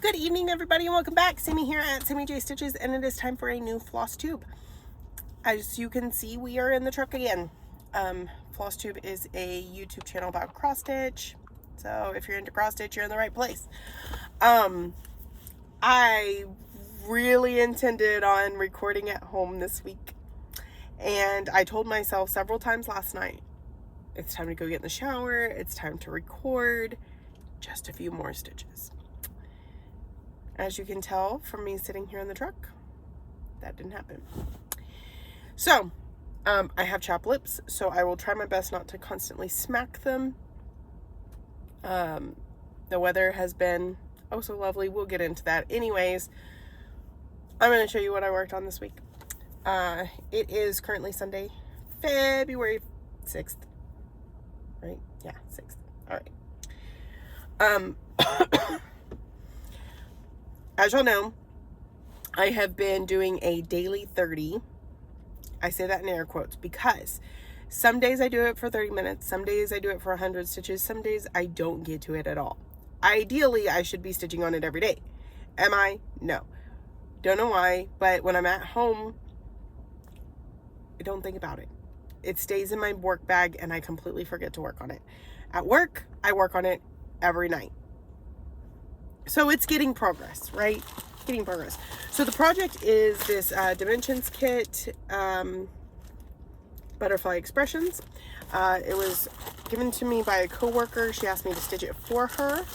Good evening, everybody, and welcome back. Sammy here at Sammy J Stitches, and it is time for a new Flosstube. As you can see, we are in the truck again. Flosstube is a YouTube channel about cross stitch, so if you're into cross stitch, you're in the right place. I really intended on recording at home this week, and I told myself several times last night, it's time to go get in the shower, it's time to record, just a few more stitches. As you can tell from me sitting here in the truck, that didn't happen. So, I have chapped lips, so I will try my best not to constantly smack them. The weather has been oh so lovely. We'll get into that. Anyways, I'm going to show you what I worked on this week. It is currently Sunday, February 6th. Right? Yeah, 6th. All right. As y'all know, I have been doing a daily 30. I say that in air quotes because some days I do it for 30 minutes. Some days I do it for 100 stitches. Some days I don't get to it at all. Ideally, I should be stitching on it every day. Am I? No. Don't know why, but when I'm at home, I don't think about it. It stays in my work bag and I completely forget to work on it. At work, I work on it every night. So it's getting progress, right? Getting progress. So the project is this Dimensions kit, Butterfly Expressions. It was given to me by a coworker. She asked me to stitch it for her.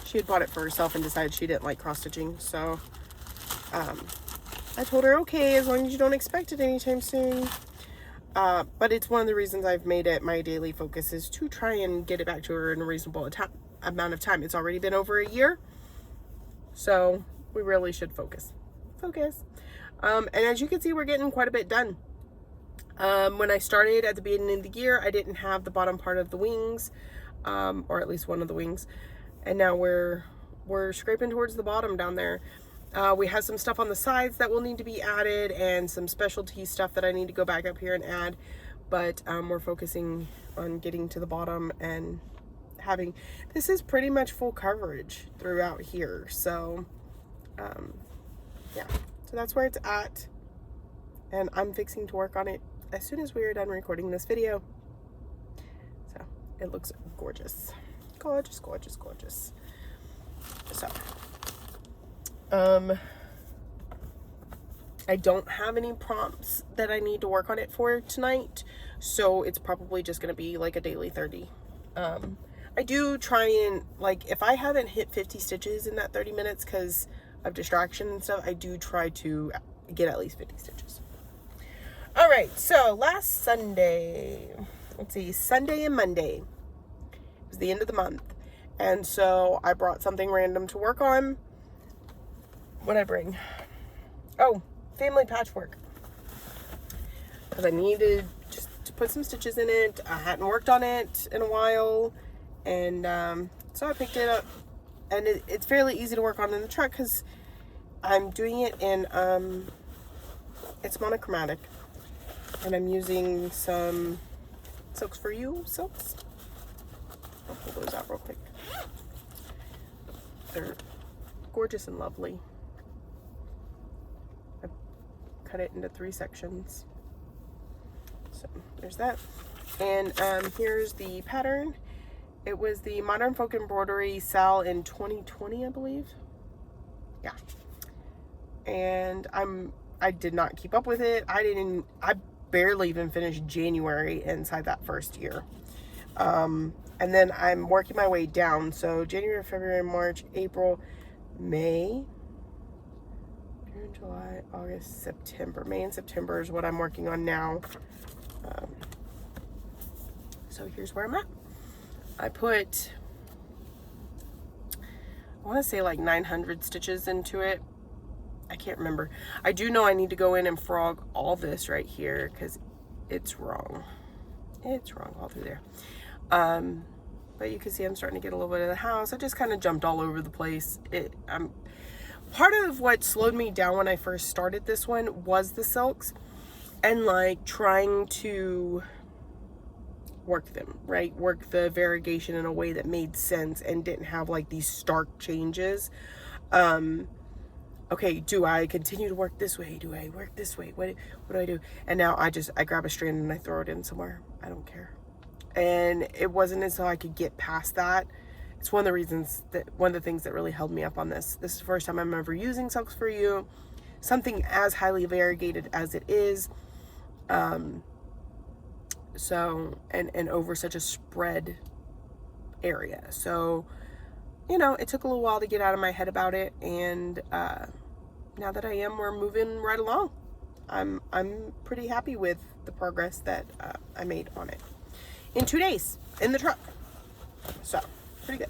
She had bought it for herself and decided she didn't like cross stitching. So I told her, okay, as long as you don't expect it anytime soon. But it's one of the reasons I've made it my daily focus is to try and get it back to her in a reasonable amount of time. It's already been over a year. So we really should focus. And as you can see, we're getting quite a bit done. When I started at the beginning of the year, I didn't have the bottom part of the wings, or at least one of the wings. And now we're scraping towards the bottom down there. We have some stuff on the sides that will need to be added and some specialty stuff that I need to go back up here and add. But we're focusing on getting to the bottom and having, this is pretty much full coverage throughout here. So, yeah, so that's where it's at. And I'm fixing to work on it as soon as we are done recording this video. So it looks gorgeous. Gorgeous, gorgeous, gorgeous. So, I don't have any prompts that I need to work on it for tonight. So it's probably just going to be like a daily 30. I do try and, like, if I haven't hit 50 stitches in that 30 minutes because of distraction and stuff, I do try to get at least 50 stitches. All right, so last Sunday, let's see, Sunday and Monday, it was the end of the month. And so I brought something random to work on. What'd I bring? Oh, family patchwork. Because I needed just to put some stitches in it. I hadn't worked on it in a while. And so I picked it up, and it's fairly easy to work on in the truck because I'm doing it in, it's monochromatic, and I'm using some Silks for You silks. I'll pull those out real quick. They're gorgeous and lovely. I cut it into 3 sections. So there's that. And here's the pattern. It was the Modern Folk Embroidery Sal in 2020, I believe. Yeah. And I did not keep up with it. I barely even finished January inside that first year. And then I'm working my way down. So January, February, March, April, May, June, July, August, September. May and September is what I'm working on now. So here's where I'm at. I put, I want to say like 900 stitches into it. I can't remember. I do know I need to go in and frog all this right here because it's wrong. It's wrong all through there. But you can see I'm starting to get a little bit of the house. I just kind of jumped all over the place. Part of what slowed me down when I first started this one was the silks and like trying to work them, right? Work the variegation in a way that made sense and didn't have like these stark changes. Okay, do I continue to work this way? Do I work this way? What do I do? And now I grab a strand and I throw it in somewhere. I don't care. And it wasn't until I could get past that. It's one of the things that really held me up on this. This is the first time I'm ever using Silks for You. Something as highly variegated as it is. So, and over such a spread area. So, you know, it took a little while to get out of my head about it. And, now that I am, we're moving right along. I'm pretty happy with the progress that I made on it in 2 days in the truck. So pretty good.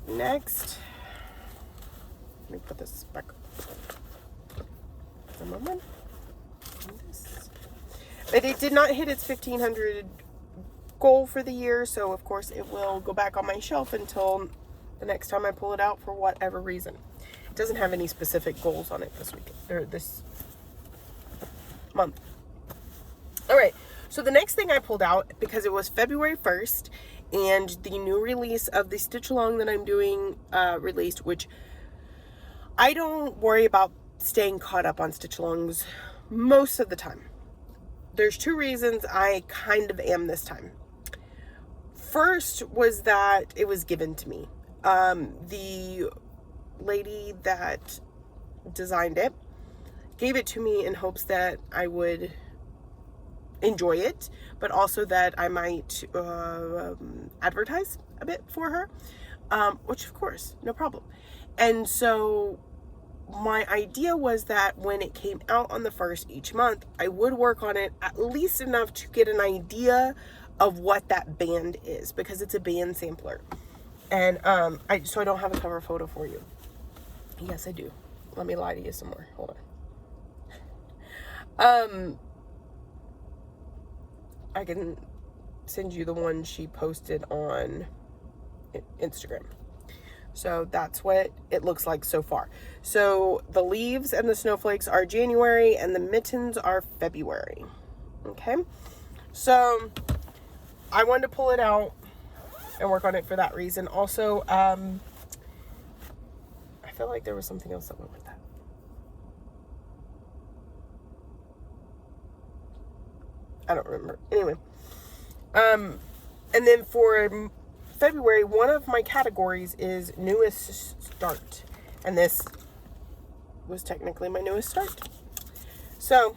Next, let me put this back a moment. But it did not hit its 1,500 goal for the year, so of course it will go back on my shelf until the next time I pull it out for whatever reason. It doesn't have any specific goals on it this week or this month. All right, so the next thing I pulled out, because it was February 1st and the new release of the stitch along that I'm doing released, which I don't worry about staying caught up on stitch alongs most of the time. There's 2 reasons I kind of am this time. First was that it was given to me. The lady that designed it gave it to me in hopes that I would enjoy it, but also that I might advertise a bit for her, which of course, no problem. And so my idea was that when it came out on the 1st each month, I would work on it at least enough to get an idea of what that band is, because it's a band sampler. And so I don't have a cover photo for you. Yes, I do. Let me lie to you some more. Hold on. I can send you the one she posted on Instagram. So that's what it looks like so far. So the leaves and the snowflakes are January and the mittens are February. Okay. So I wanted to pull it out and work on it for that reason. Also, I feel like there was something else that went with that. I don't remember. Anyway. And then for February, one of my categories is newest start. And this was technically my newest start. So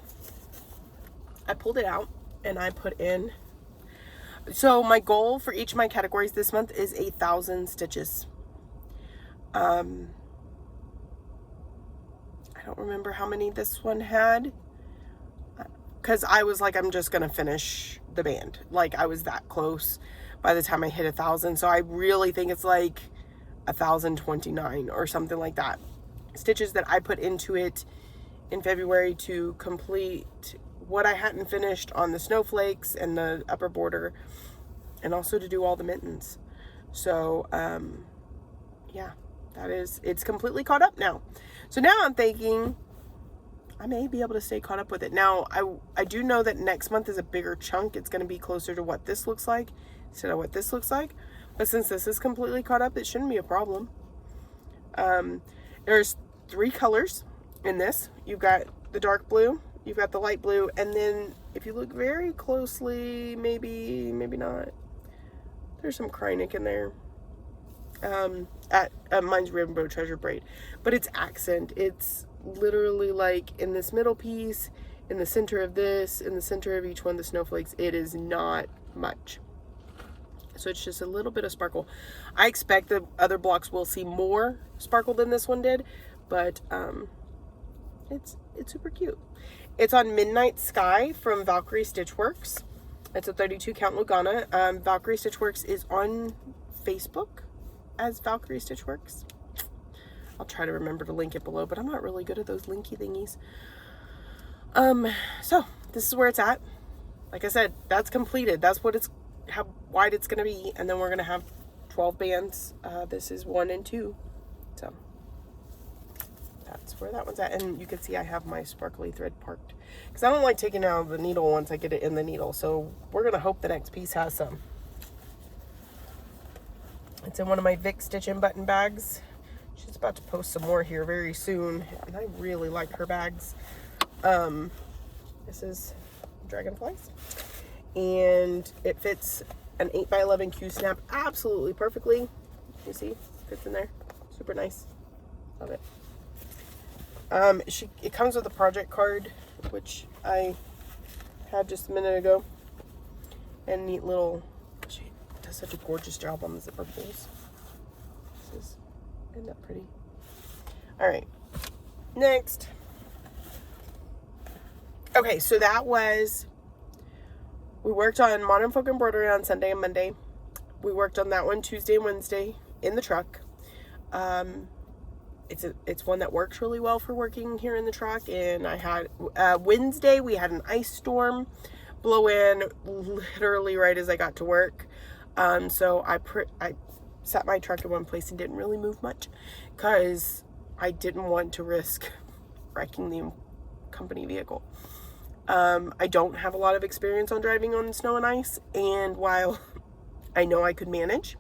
I pulled it out and I put in. So my goal for each of my categories this month is 1,000 stitches. I don't remember how many this one had, because I was like, I'm just gonna finish the band. Like, I was that close by the time I hit 1,000. So I really think it's like 1,029 or something like that stitches that I put into it in February to complete what I hadn't finished on the snowflakes and the upper border, and also to do all the mittens. So yeah, it's completely caught up now. So now I'm thinking I may be able to stay caught up with it. Now, I do know that next month is a bigger chunk. It's going to be closer to what this looks like instead of what this looks like. But since this is completely caught up, it shouldn't be a problem. There's 3 colors in this. You've got the dark blue, you've got the light blue, and then if you look very closely, maybe not, there's some Krynic in there. Mine's Rainbow Treasure Braid, but it's accent. It's literally like in this middle piece, in the center of this, in the center of each one of the snowflakes. It is not much, so it's just a little bit of sparkle. I expect the other blocks will see more sparkle than this one did, but it's super cute. It's on Midnight Sky from Valkyrie Stitchworks. It's a 32 count Lugana. Valkyrie Stitchworks is on Facebook as Valkyrie Stitchworks. I'll try to remember to link it below, but I'm not really good at those linky thingies. So this is where it's at. Like I said, that's completed. That's what how wide it's gonna be, and then we're gonna have 12 bands. This is 1 and 2. So that's where that one's at. And you can see I have my sparkly thread parked, because I don't like taking out the needle once I get it in the needle. So we're gonna hope the next piece has some. It's in one of my Vic Stitch In button bags. She's about to post some more here very soon, and I really like her bags. This is Dragonflies, and it fits an 8x11 Q snap absolutely perfectly. You see, fits in there, super nice, love it. It comes with a project card, which I had just a minute ago, and neat little. She does such a gorgeous job on the zipper pulls. Isn't that pretty? All right, next. Okay, so that was, we worked on Modern Folk Embroidery on Sunday and Monday. We worked on that one Tuesday and Wednesday in the truck. It's one that works really well for working here in the truck. And I had, Wednesday we had an ice storm blow in literally right as I got to work. So I sat my truck in one place and didn't really move much because I didn't want to risk wrecking the company vehicle. I don't have a lot of experience on driving on snow and ice, and while I know I could manage,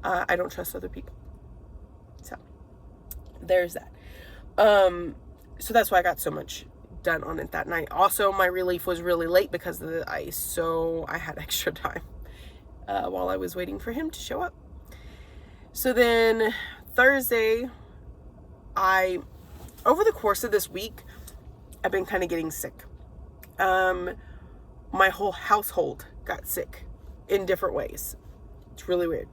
I don't trust other people. So there's that. So that's why I got so much done on it that night. Also, my relief was really late because of the ice, so I had extra time while I was waiting for him to show up. So then Thursday, over the course of this week, I've been kind of getting sick. My whole household got sick in different ways. It's really weird.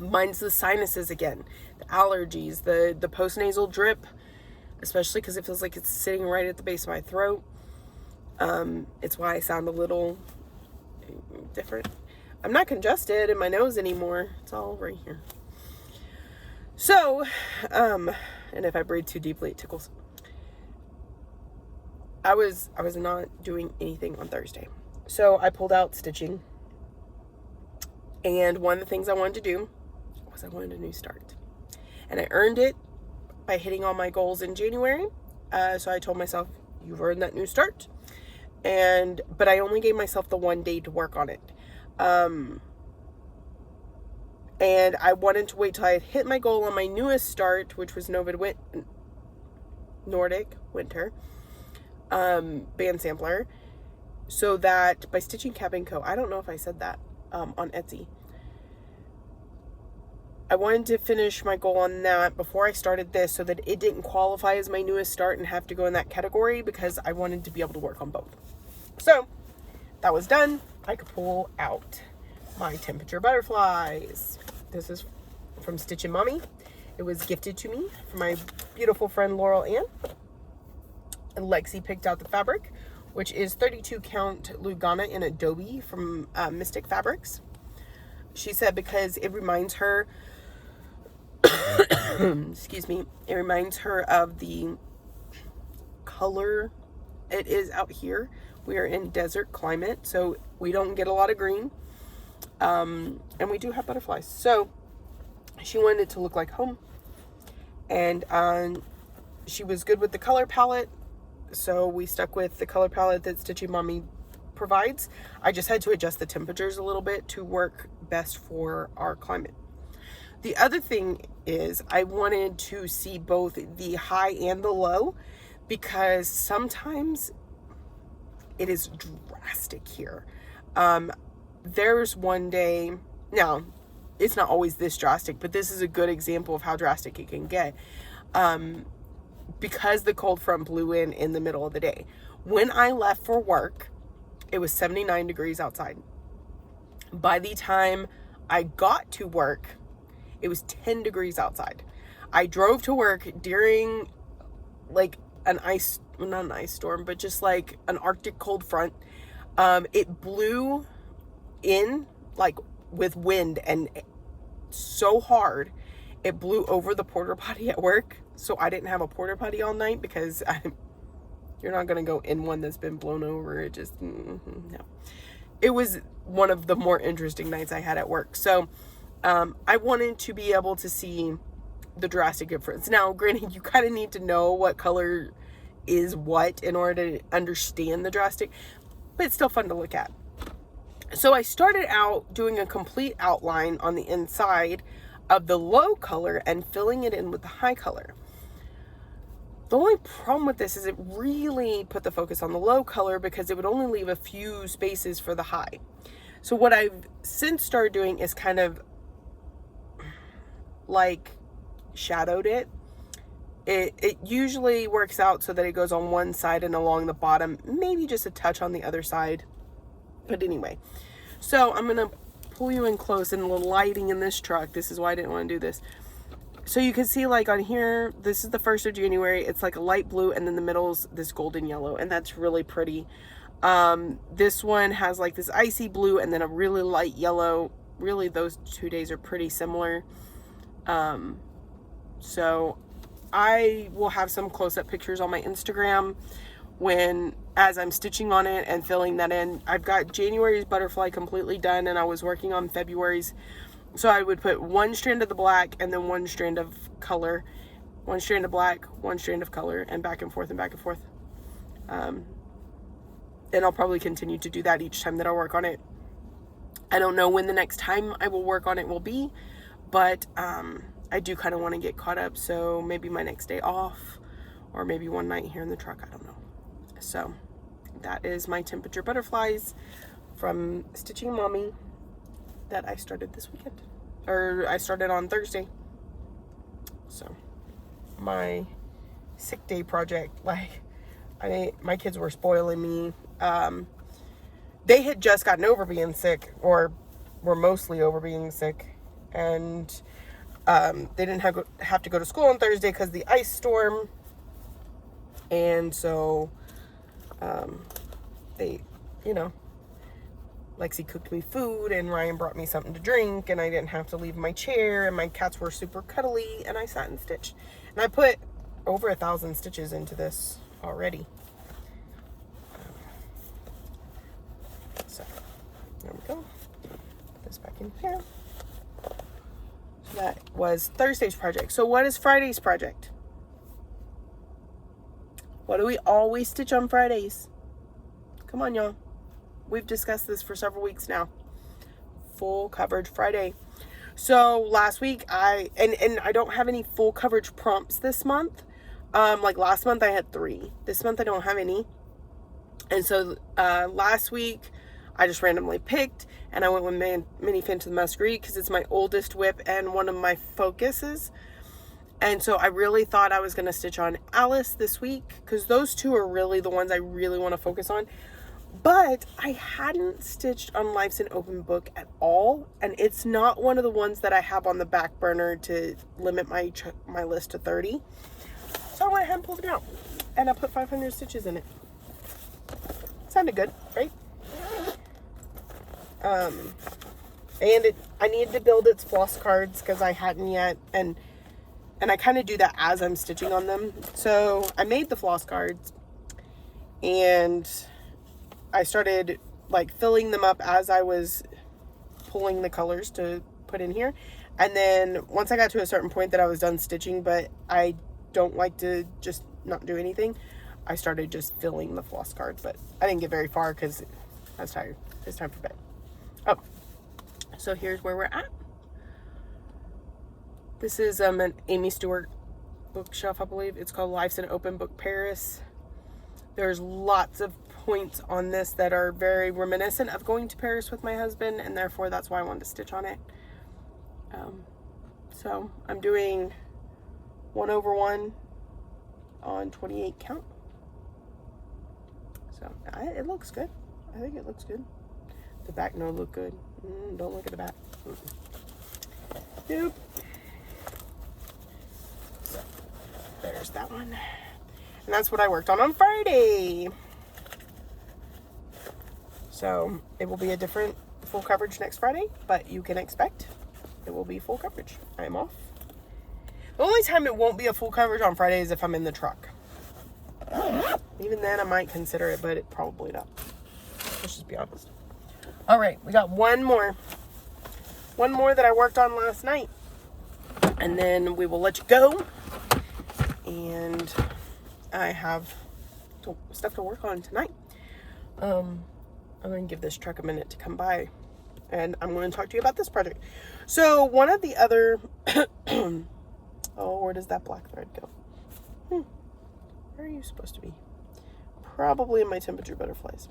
Mine's the sinuses again, the allergies, the postnasal drip, especially because it feels like it's sitting right at the base of my throat. It's why I sound a little different. I'm not congested in my nose anymore. It's all right here. So, and if I breathe too deeply, it tickles. I was not doing anything on Thursday. So I pulled out stitching. And one of the things I wanted to do was I wanted a new start. And I earned it by hitting all my goals in January. So I told myself, you've earned that new start. But I only gave myself the one day to work on it. And I wanted to wait till I had hit my goal on my newest start, which was Nordic Winter. Band sampler, so that by Stitching Cap & Co. I don't know if I said that on Etsy. I wanted to finish my goal on that before I started this so that it didn't qualify as my newest start and have to go in that category because I wanted to be able to work on both. So that was done. I could pull out my temperature butterflies. This is from Stitchin' Mommy. It was gifted to me from my beautiful friend Laurel Ann. And Lexi picked out the fabric, which is 32 count Lugana in Adobe from Mystic Fabrics. She said because it reminds her, excuse me, it reminds her of the color it is out here. We are in desert climate, so we don't get a lot of green. And we do have butterflies. So she wanted it to look like home. And she was good with the color palette. So we stuck with the color palette that Stitching Mommy provides. I just had to adjust the temperatures a little bit to work best for our climate. The other thing is I wanted to see both the high and the low because sometimes it is drastic here. There's one day, now it's not always this drastic, but this is a good example of how drastic it can get. Because the cold front blew in the middle of the day. When I left for work, it was 79 degrees outside. By the time I got to work, it was 10 degrees outside. I drove to work during like not an ice storm, but just like an Arctic cold front. It blew in like with wind and so hard, it blew over the porta potty at work. So I didn't have a porta potty all night because you're not going to go in one that's been blown over. It just, no. It was one of the more interesting nights I had at work. So I wanted to be able to see the drastic difference. Now, granted, you kind of need to know what color is what in order to understand the drastic, but it's still fun to look at. So I started out doing a complete outline on the inside of the low color and filling it in with the high color. The only problem with this is it really put the focus on the low color because it would only leave a few spaces for the high. So what I've since started doing is kind of like shadowed it. It usually works out so that it goes on one side and along the bottom, maybe just a touch on the other side. But anyway, so I'm going to pull you in close, and the lighting in this truck, this is why I didn't want to do this. So you can see, like, on here, this is the 1st of January. It's like a light blue, and then the middle's this golden yellow, and that's really pretty. This one has like this icy blue and then a really light yellow. Really, those 2 days are pretty similar. So I will have some close-up pictures on my Instagram as I'm stitching on it and filling that in. I've got January's butterfly completely done, and I was working on February's. So I would put one strand of the black and then one strand of color, one strand of black, one strand of color, and back and forth and back and forth. And I'll probably continue to do that each time that I work on it. I don't know when the next time I will work on it will be, but I do kind of want to get caught up. So maybe my next day off, or maybe one night here in the truck. I don't know. So that is my temperature butterflies from Stitching Mommy that I started this weekend, or I started on Thursday. So my sick day project, like my kids were spoiling me. They had just gotten over being sick, or were mostly over being sick, and they didn't have to go to school on Thursday because of the ice storm. And so they, Lexi cooked me food, and Ryan brought me something to drink, and I didn't have to leave my chair, and my cats were super cuddly, and I sat and stitched. And I put over 1,000 stitches into this already. So there we go. Put this back in here. So that was Thursday's project. So what is Friday's project? What do we always stitch on Fridays? Come on, y'all. We've discussed this for several weeks now. Full coverage Friday. So last week I don't have any full coverage prompts this month. Like last month I had 3. This month I don't have any. And so last week I just randomly picked, and I went with Mini Fin to the Musgrave because it's my oldest whip and one of my focuses. And so I really thought I was going to stitch on Alice this week because those 2 are really the ones I really want to focus on. But I hadn't stitched on Life's an Open Book at all, and it's not one of the ones that I have on the back burner to limit my list to 30. So I went ahead and pulled it out, and I put 500 stitches in it. Sounded good, right? And I needed to build its floss cards because I hadn't yet, and I kind of do that as I'm stitching on them. So I made the floss cards, and I started like filling them up as I was pulling the colors to put in here. And then once I got to a certain point that I was done stitching, but I don't like to just not do anything, I started just filling the floss cards. But I didn't get very far because I was tired. It's time for bed. Oh, so here's where we're at. This is an Amy Stewart bookshelf, I believe. It's called Life's an Open Book Paris. There's lots of points on this that are very reminiscent of going to Paris with my husband, and therefore that's why I wanted to stitch on it. So I'm doing 1/1 on 28 count. So it looks good. I think it looks good. The back don't look good. Don't look at the back. Nope. So there's that one. And that's what I worked on Friday. So it will be a different full coverage next Friday, but you can expect it will be full coverage. I am off. The only time it won't be a full coverage on Friday is if I'm in the truck. Even then I might consider it, but it probably not. Let's just be honest. All right, we got one more that I worked on last night, and then we will let you go. And I have stuff to work on tonight. I'm going to give this truck a minute to come by. And I'm going to talk to you about this project. So one of the other, oh, where does that black thread go? Where are you supposed to be? Probably in my temperature butterflies.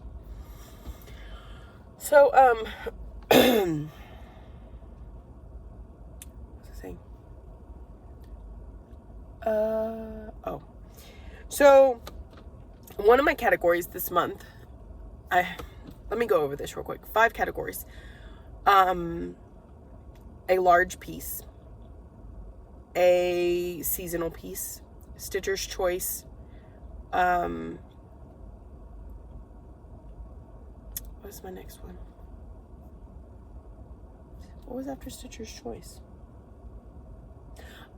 So, what was I saying? Oh. So, one of my categories this month, let me go over this real quick. 5 categories. A large piece, a seasonal piece, Stitcher's Choice, what's my next one? What was after Stitcher's Choice?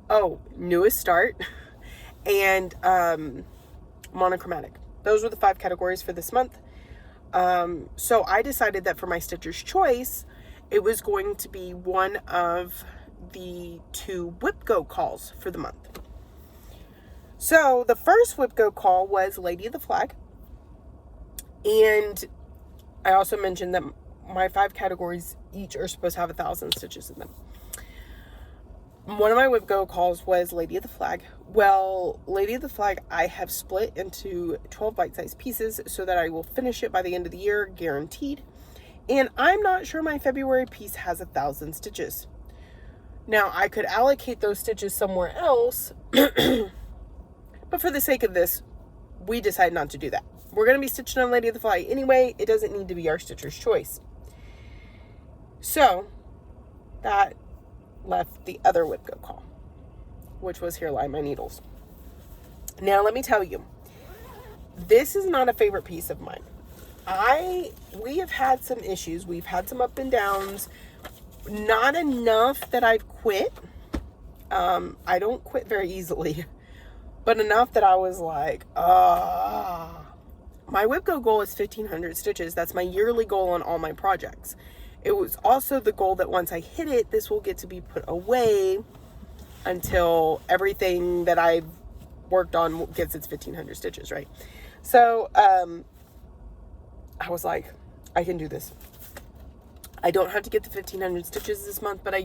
Oh, Newest Start and Monochromatic. Those were the 5 categories for this month. So I decided that for my Stitcher's Choice, it was going to be one of the 2 Whip Go calls for the month. So the first Whip Go call was Lady of the Flag. And I also mentioned that my 5 categories each are supposed to have 1,000 stitches in them. One of my Whip Go calls was Lady of the Flag. Well, Lady of the Flag, I have split into 12 bite-sized pieces so that I will finish it by the end of the year, guaranteed. And I'm not sure my February piece has 1,000 stitches. Now, I could allocate those stitches somewhere else, but for the sake of this, we decided not to do that. We're going to be stitching on Lady of the Flag anyway. It doesn't need to be our Stitcher's Choice. So, that left the other Whip Go call, which was Here Lie My Needles. Now, let me tell you, this is not a favorite piece of mine. We have had some issues. We've had some up and downs. Not enough that I've quit. I don't quit very easily, but enough that I was like, my Whip Go goal is 1,500 stitches. That's my yearly goal on all my projects. It was also the goal that once I hit it, this will get to be put away until everything that I've worked on gets its 1,500 stitches, right? So, I was like, I can do this. I don't have to get the 1,500 stitches this month, but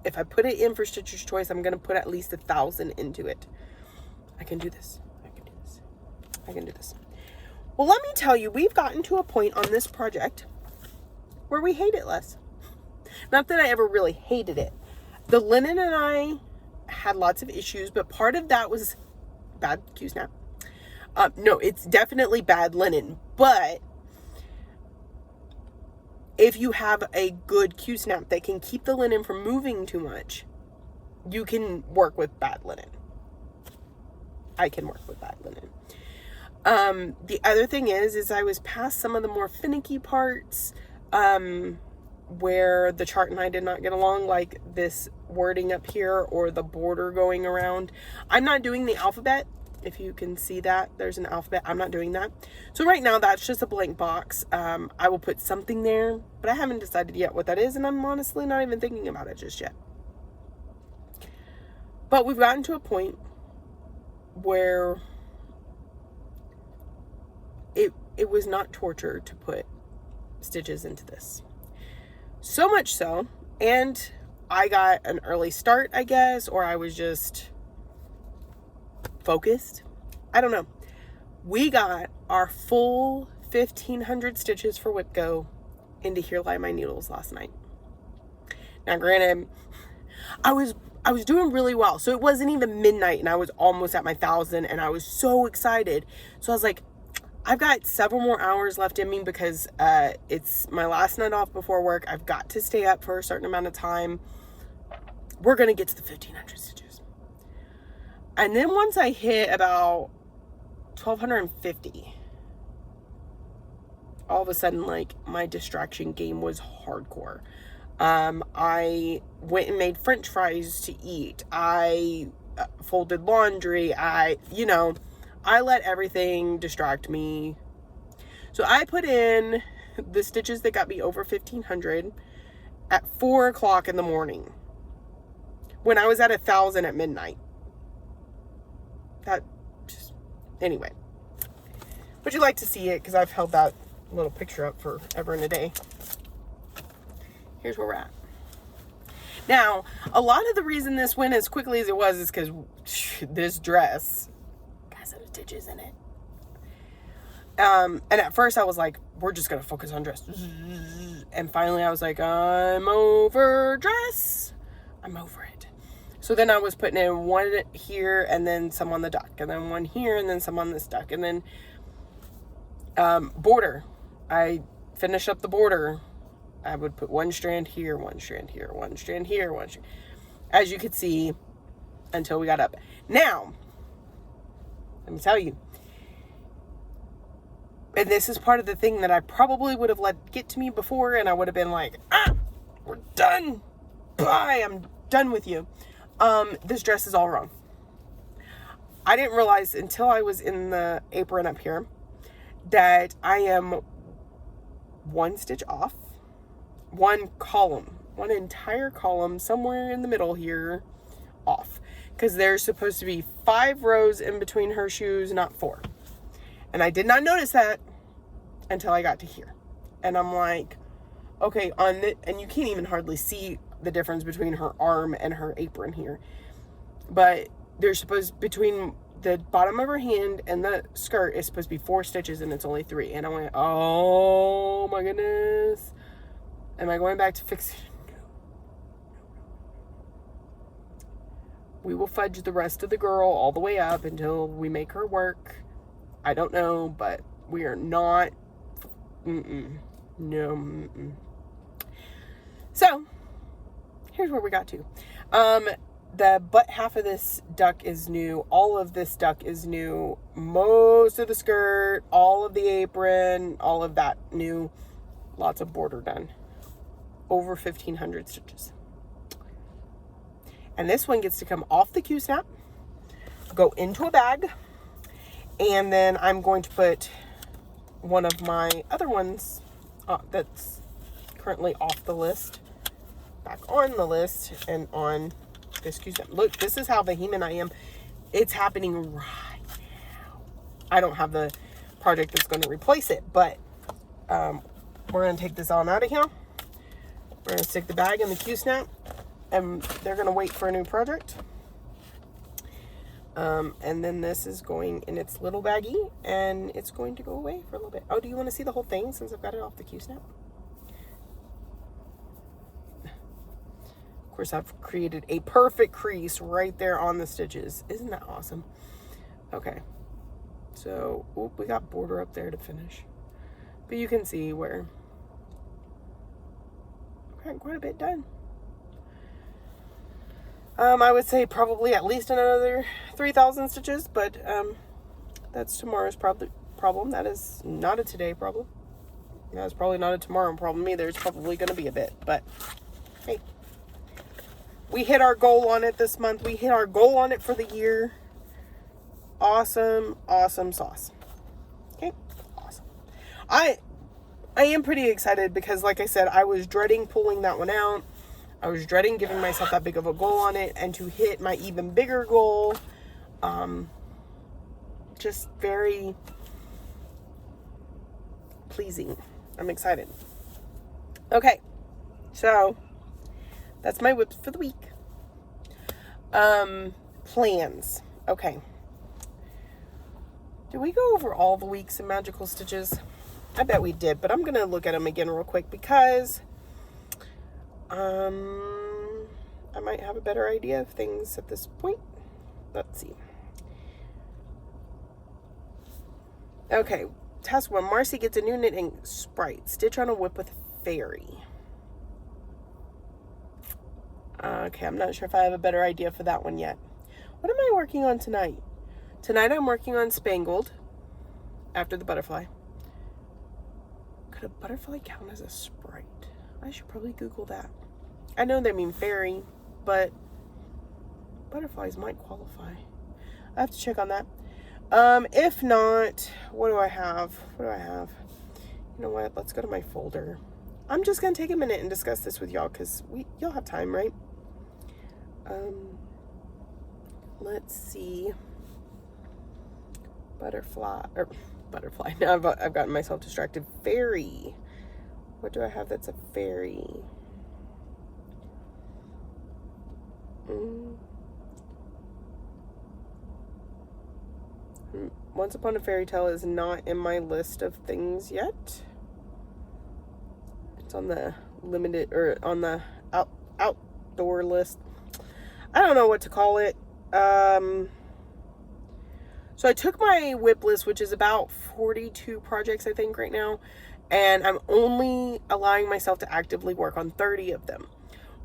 if I put it in for Stitcher's Choice, I'm going to put at least 1,000 into it. I can do this. I can do this. I can do this. Well, let me tell you, we've gotten to a point on this project where we hate it less. Not that I ever really hated it. The linen and I had lots of issues, but part of that was bad Q-snap. No, it's definitely bad linen, but if you have a good Q-snap that can keep the linen from moving too much, you can work with bad linen. I can work with bad linen. The other thing is I was past some of the more finicky parts, where the chart and I did not get along, like this wording up here or the border going around. I'm not doing the alphabet. If you can see that, there's an alphabet. I'm not doing that. So right now, that's just a blank box. I will put something there, but I haven't decided yet what that is, and I'm honestly not even thinking about it just yet. But we've gotten to a point where it was not torture to put stitches into this. So much so, and I got an early start, I guess, or I was just focused. I don't know. We got our full 1,500 stitches for Whip Go into Here Lie My Needles last night. Now, granted, I was doing really well. So it wasn't even midnight and I was almost at my 1,000 and I was so excited. So I was like, I've got several more hours left in me because it's my last night off before work. I've got to stay up for a certain amount of time. We're going to get to the 1,500 stitches. And then once I hit about 1,250, all of a sudden, like, my distraction game was hardcore. I went and made French fries to eat. I folded laundry. I let everything distract me. So I put in the stitches that got me over 1,500 at 4 o'clock in the morning when I was at 1,000 at midnight. Anyway. But you like to see it because I've held that little picture up forever and a day. here's where we're at. Now, a lot of the reason this went as quickly as it was is because this dress got some stitches in it. And at first I was like, we're just going to focus on dress. And finally I was like, I'm over dress. I'm over it. So then I was putting in one here and then some on the duck. And then one here and then some on this duck. And then border. I finished up the border. I would put one strand here, one strand here, one strand here, one strand. As you could see, until we got up. Now, let me tell you. And this is part of the thing that I probably would have let get to me before, and I would have been like, we're done. Bye, I'm done with you. This dress is all wrong. I didn't realize until I was in the apron up here that I am one stitch off. One entire column somewhere in the middle here off, because there's supposed to be 5 rows in between her shoes, not 4. And I did not notice that until I got to here. And I'm like, okay, and you can't even hardly see the difference between her arm and her apron here. But there's supposed, between the bottom of her hand and the skirt is supposed to be 4 stitches and it's only 3. And I went, oh my goodness. Am I going back to fix it? No. We will fudge the rest of the girl all the way up until we make her work. I don't know, but we are not. No. So, here's where we got to. The butt half of this duck is new. All of this duck is new. Most of the skirt, all of the apron, all of that new. Lots of border done. Over 1,500 stitches. And this one gets to come off the Q-snap, go into a bag, and then I'm going to put one of my other ones that's currently off the list back on the list and on this Q-snap. Look, this is how vehement I am. It's happening right now. I don't have the project that's going to replace it, but we're going to take this on out of here. We're going to stick the bag in the Q-snap, and they're going to wait for a new project. And then this is going in its little baggie, and it's going to go away for a little bit. Oh, do you want to see the whole thing since I've got it off the Q-snap? Of course, I've created a perfect crease right there on the stitches. Isn't that awesome? Okay. So, we got border up there to finish. But you can see where quite a bit done. I would say probably at least another 3,000 stitches, but that's tomorrow's problem. That is not a today problem. That's probably not a tomorrow problem either. It's probably going to be a bit, but hey, we hit our goal on it this month. We hit our goal on it for the year. Awesome sauce. Okay, awesome. I am pretty excited because, like I said, I was dreading pulling that one out. I was dreading giving myself that big of a goal on it, and to hit my even bigger goal, just very pleasing. I'm excited. Okay, so that's my whips for the week. Plans. Okay. Did we go over all the weeks in Magical Stitches? I bet we did, but I'm going to look at them again real quick because I might have a better idea of things at this point. Let's see. Okay, task 1. Marcy gets a new knitting sprite. Stitch on a whip with fairy. Okay, I'm not sure if I have a better idea for that one yet. What am I working on tonight? Tonight I'm working on Spangled after the butterfly. Could a butterfly count as a sprite? I should probably Google that. I know they mean fairy, but butterflies might qualify. I have to check on that. If not, what do I have? You know what? Let's go to my folder. I'm just going to take a minute and discuss this with y'all because y'all have time, right? Let's see. Butterfly. Now I've gotten myself distracted. Fairy. What do I have that's a fairy? Once Upon a Fairy Tale is not in my list of things yet. It's on the limited, or on the outdoor list. I don't know what to call it. So I took my WIP list, which is about 42 projects, I think, right now, and I'm only allowing myself to actively work on 30 of them.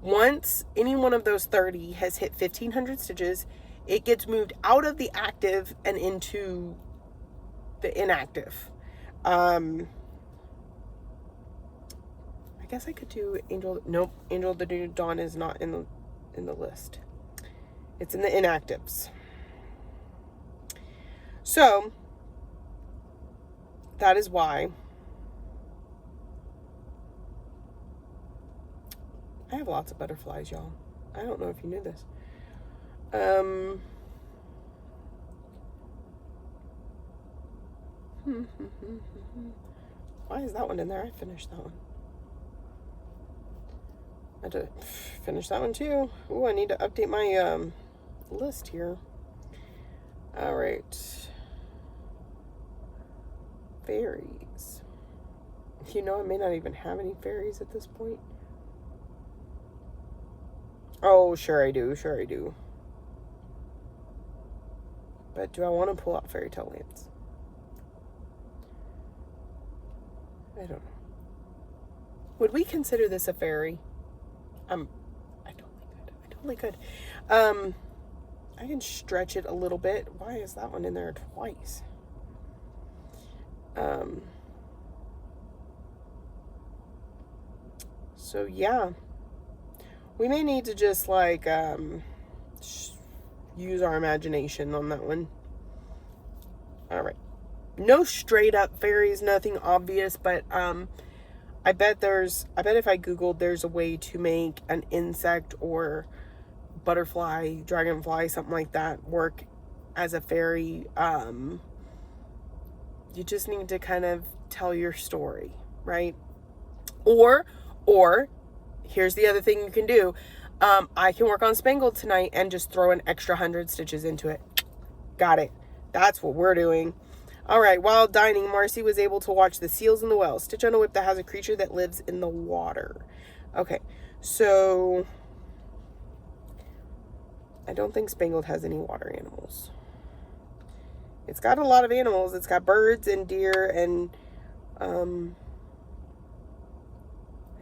Once any one of those 30 has hit 1,500 stitches, it gets moved out of the active and into the inactive. I guess I could do Angel. Nope, Angel of the New Dawn is not in the list. It's in the inactives. So that is why I have lots of butterflies, y'all. I don't know if you knew this. Why is that one in there? I finished that one. I had to finish that one too. Oh, I need to update my list here. All right. Fairies. You know, I may not even have any fairies at this point. Oh, sure I do. Sure I do. But do I want to pull out fairy tale lands? I don't know. Would we consider this a fairy? I totally could. I can stretch it a little bit. Why is that one in there twice? So yeah, we may need to just like use our imagination on that one. All right, no straight up fairies, nothing obvious, but I bet if I googled, there's a way to make an insect or butterfly, dragonfly, something like that work as a fairy. You just need to kind of tell your story, right? Or here's the other thing you can do. I can work on Spangled tonight and just throw an extra 100 stitches into it. Got it. That's what we're doing. All right, while dining, Marcy was able to watch the seals in the well. Stitch on a whip that has a creature that lives in the water. Okay, so I don't think Spangled has any water animals. It's got a lot of animals. It's got birds and deer and I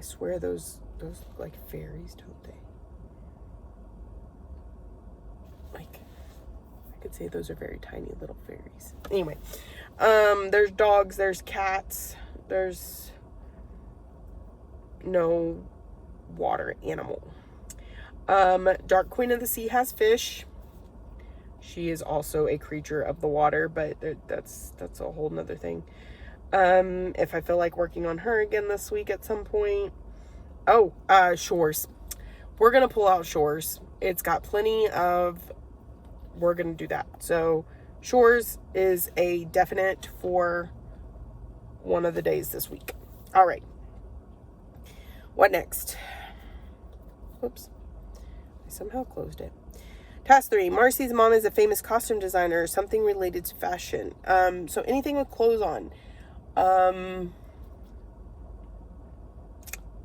swear those look like fairies, don't they? Like, I could say those are very tiny little fairies. Anyway, there's dogs, there's cats, there's no water animal. Dark Queen of the Sea has fish. She is also a creature of the water, but that's a whole nother thing. If I feel like working on her again this week at some point. Oh, Shores. We're going to pull out Shores. It's got plenty of, we're going to do that. So Shores is a definite for one of the days this week. All right. What next? Oops. I somehow closed it. Task 3. Marcy's mom is a famous costume designer, something related to fashion. So anything with clothes on.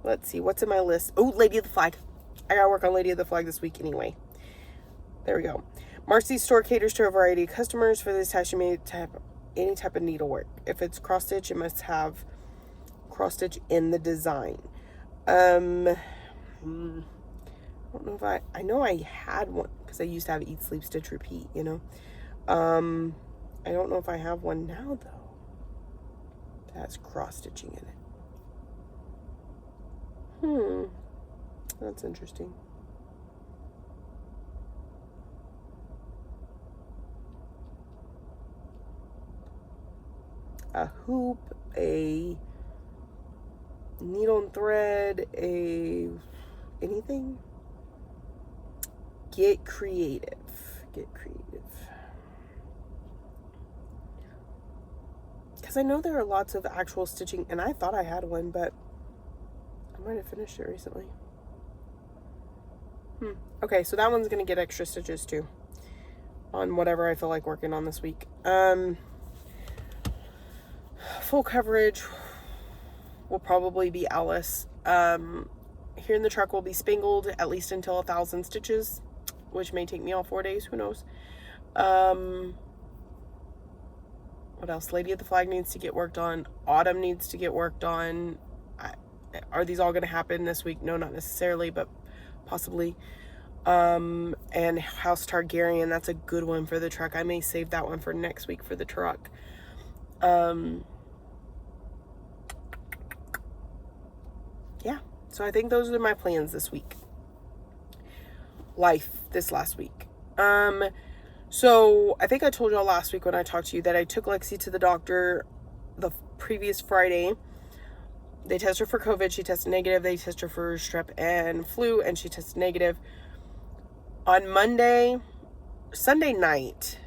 Let's see, what's in my list? Oh, Lady of the Flag. I gotta work on Lady of the Flag this week anyway. There we go. Marcy's store caters to a variety of customers. For this task, she may have any type of needlework. If it's cross stitch, it must have cross stitch in the design. I don't know if I know I had one because I used to have Eat, Sleep, Stitch, Repeat, you know. I don't know if I have one now though that has cross stitching in it. That's interesting. A hoop, a needle and thread, anything. Get creative. Because I know there are lots of actual stitching, and I thought I had one, but I might have finished it recently. Okay, so that one's going to get extra stitches too on whatever I feel like working on this week. Full coverage will probably be Alice. Here in the truck will be spangled at least until 1,000 stitches, which may take me all 4 days. Who knows? What else? Lady of the Flag needs to get worked on. Autumn needs to get worked on. Are these all going to happen this week? No, not necessarily, but possibly. And House Targaryen, that's a good one for the truck. I may save that one for next week for the truck. Yeah, so I think those are my plans this week. Life this last week. So I think I told y'all last week when I talked to you that I took Lexi to the doctor the previous Friday. They test her for COVID. She tested negative. They test her for strep and flu, and she tested negative. On Sunday night,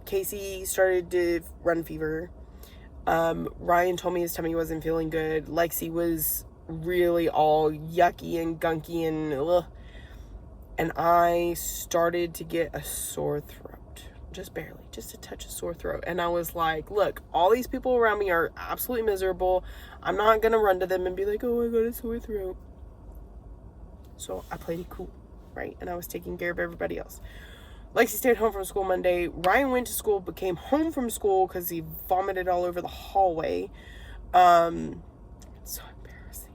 Casey started to run fever. Ryan told me his tummy wasn't feeling good. Lexi was really all yucky and gunky and ugh. And I started to get a sore throat. Just barely. Just a touch of sore throat. And I was like, look, all these people around me are absolutely miserable. I'm not going to run to them and be like, oh, I got a sore throat. So I played it cool, right? And I was taking care of everybody else. Lexi stayed home from school Monday. Ryan went to school, but came home from school because he vomited all over the hallway. It's so embarrassing.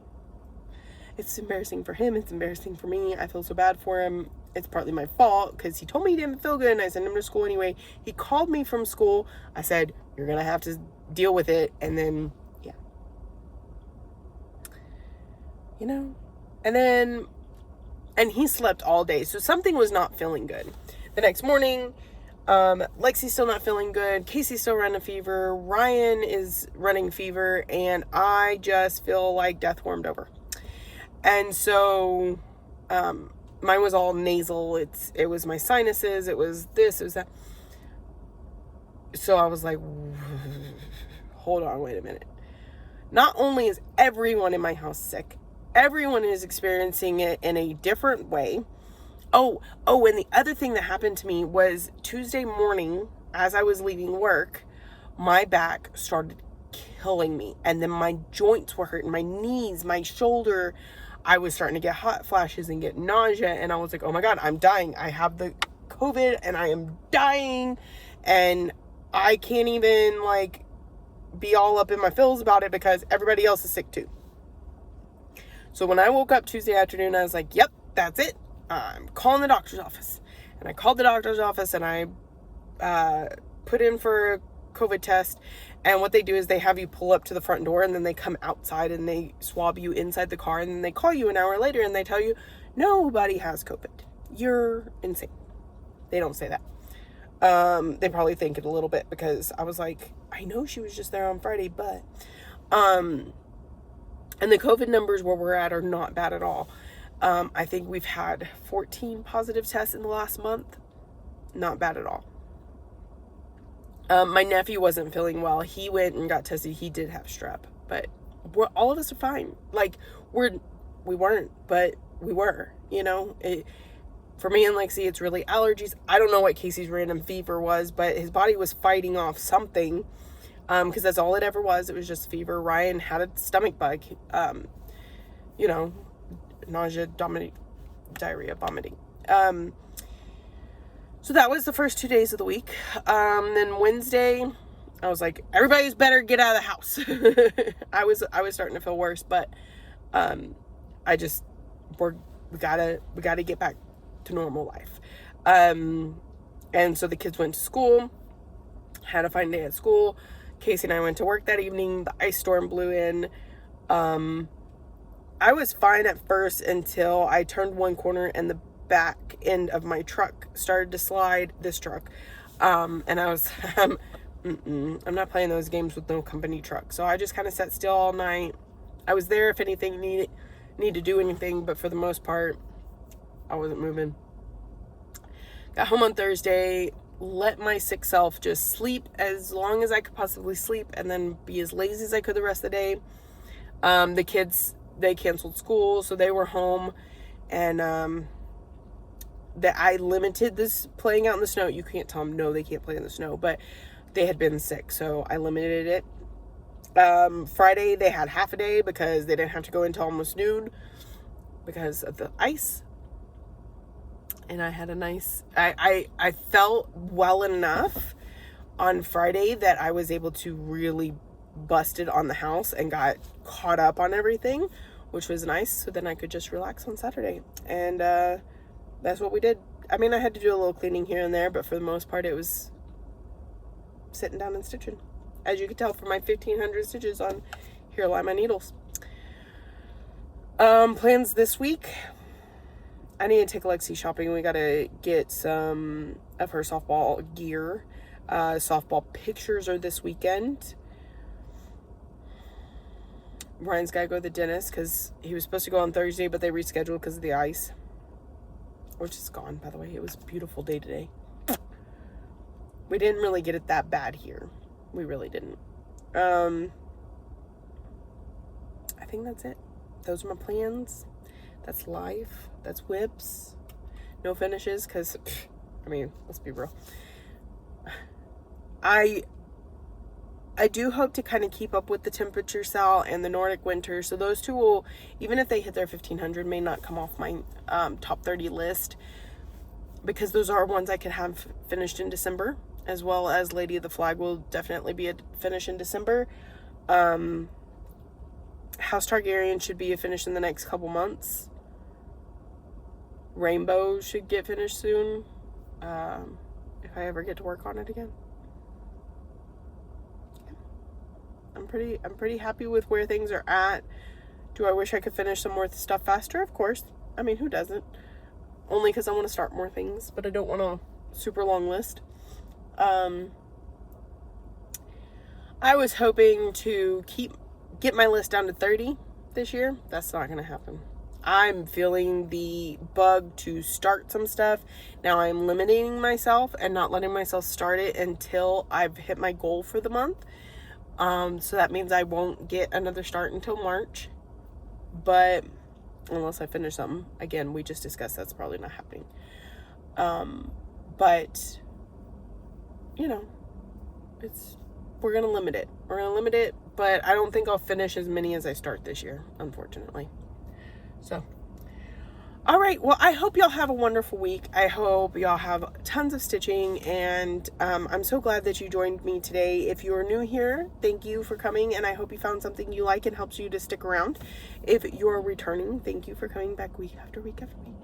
It's embarrassing for him. It's embarrassing for me. I feel so bad for him. It's partly my fault because he told me he didn't feel good and I sent him to school anyway. He called me from school. I said, you're going to have to deal with it. And then, yeah. You know? And he slept all day. So something was not feeling good. The next morning, Lexi's still not feeling good. Casey's still running a fever. Ryan is running fever. And I just feel like death warmed over. And so, mine was all nasal. It was my sinuses. It was this, it was that. So I was like, hold on, wait a minute. Not only is everyone in my house sick, everyone is experiencing it in a different way. Oh, and the other thing that happened to me was Tuesday morning, as I was leaving work, my back started killing me. And then my joints were hurting, my knees, my shoulder. I was starting to get hot flashes and get nausea. And I was like, oh my God, I'm dying. I have the COVID and I am dying. And I can't even be all up in my feels about it because everybody else is sick too. So when I woke up Tuesday afternoon, I was like, yep, that's it. I'm calling the doctor's office. And I called the doctor's office and I put in for a COVID test. And what they do is they have you pull up to the front door and then they come outside and they swab you inside the car. And then they call you an hour later and they tell you, nobody has COVID. You're insane. They don't say that. They probably think it a little bit because I was like, I know she was just there on Friday, but, and the COVID numbers where we're at are not bad at all. I think we've had 14 positive tests in the last month. Not bad at all. My nephew wasn't feeling well. He went and got tested. He did have strep, but all of us are fine. We weren't, but we were, for me and Lexi, it's really allergies. I don't know what Casey's random fever was, but his body was fighting off something. Cause that's all it ever was. It was just fever. Ryan had a stomach bug, nausea, diarrhea, vomiting. So that was the first 2 days of the week. Then Wednesday, I was like, everybody's better get out of the house. I was starting to feel worse, but, we gotta get back to normal life. And so the kids went to school, had a fine day at school. Casey and I went to work that evening. The ice storm blew in. I was fine at first until I turned one corner and the back end of my truck started to slide, this truck. And I was, I'm not playing those games with no company truck. So I just kind of sat still all night. I was there if anything need to do anything, but for the most part, I wasn't moving. Got home on Thursday, let my sick self just sleep as long as I could possibly sleep and then be as lazy as I could the rest of the day. The kids, they canceled school, so they were home. And that I limited this playing out in the snow. You can't tell them, no, they can't play in the snow, but they had been sick, so I limited it. Friday, they had half a day because they didn't have to go until almost noon because of the ice. And I had a nice, I felt well enough on Friday that I was able to really bust it on the house and got caught up on everything, which was nice. So then I could just relax on Saturday. And that's what we did. I mean, I had to do a little cleaning here and there, but for the most part, it was sitting down and stitching. As you can tell from my 1,500 stitches on Here Lie My Needles. Plans this week. I need to take Lexi shopping. We gotta get some of her softball gear. Softball pictures are this weekend. Ryan's gotta go to the dentist because he was supposed to go on Thursday, but they rescheduled because of the ice. Which is gone, by the way. It was a beautiful day today. We didn't really get it that bad here. We really didn't. I think that's it. Those are my plans. That's life. That's whips. No finishes, because, I mean, let's be real. I do hope to kind of keep up with the temperature cell and the Nordic winter. So those two will, even if they hit their 1,500, may not come off my top 30 list. Because those are ones I could have finished in December. As well as Lady of the Flag will definitely be a finish in December. House Targaryen should be a finish in the next couple months. Rainbow should get finished soon. If I ever get to work on it again. I'm pretty happy with where things are at. Do I wish I could finish some more stuff faster? Of course. I mean, who doesn't? Only because I want to start more things, but I don't want a super long list. I was hoping to get my list down to 30 this year. That's not going to happen. I'm feeling the bug to start some stuff. Now I'm limiting myself and not letting myself start it until I've hit my goal for the month. So that means I won't get another start until March. But unless I finish something. Again, we just discussed that's probably not happening. But you know, we're going to limit it. We're going to limit it, but I don't think I'll finish as many as I start this year, unfortunately. So, all right. Well, I hope y'all have a wonderful week. I hope y'all have tons of stitching, and I'm so glad that you joined me today. If you're new here, thank you for coming, and I hope you found something you like and helps you to stick around. If you're returning, thank you for coming back week after week after week.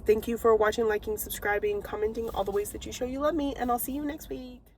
Thank you for watching, liking, subscribing, commenting, all the ways that you show you love me, and I'll see you next week.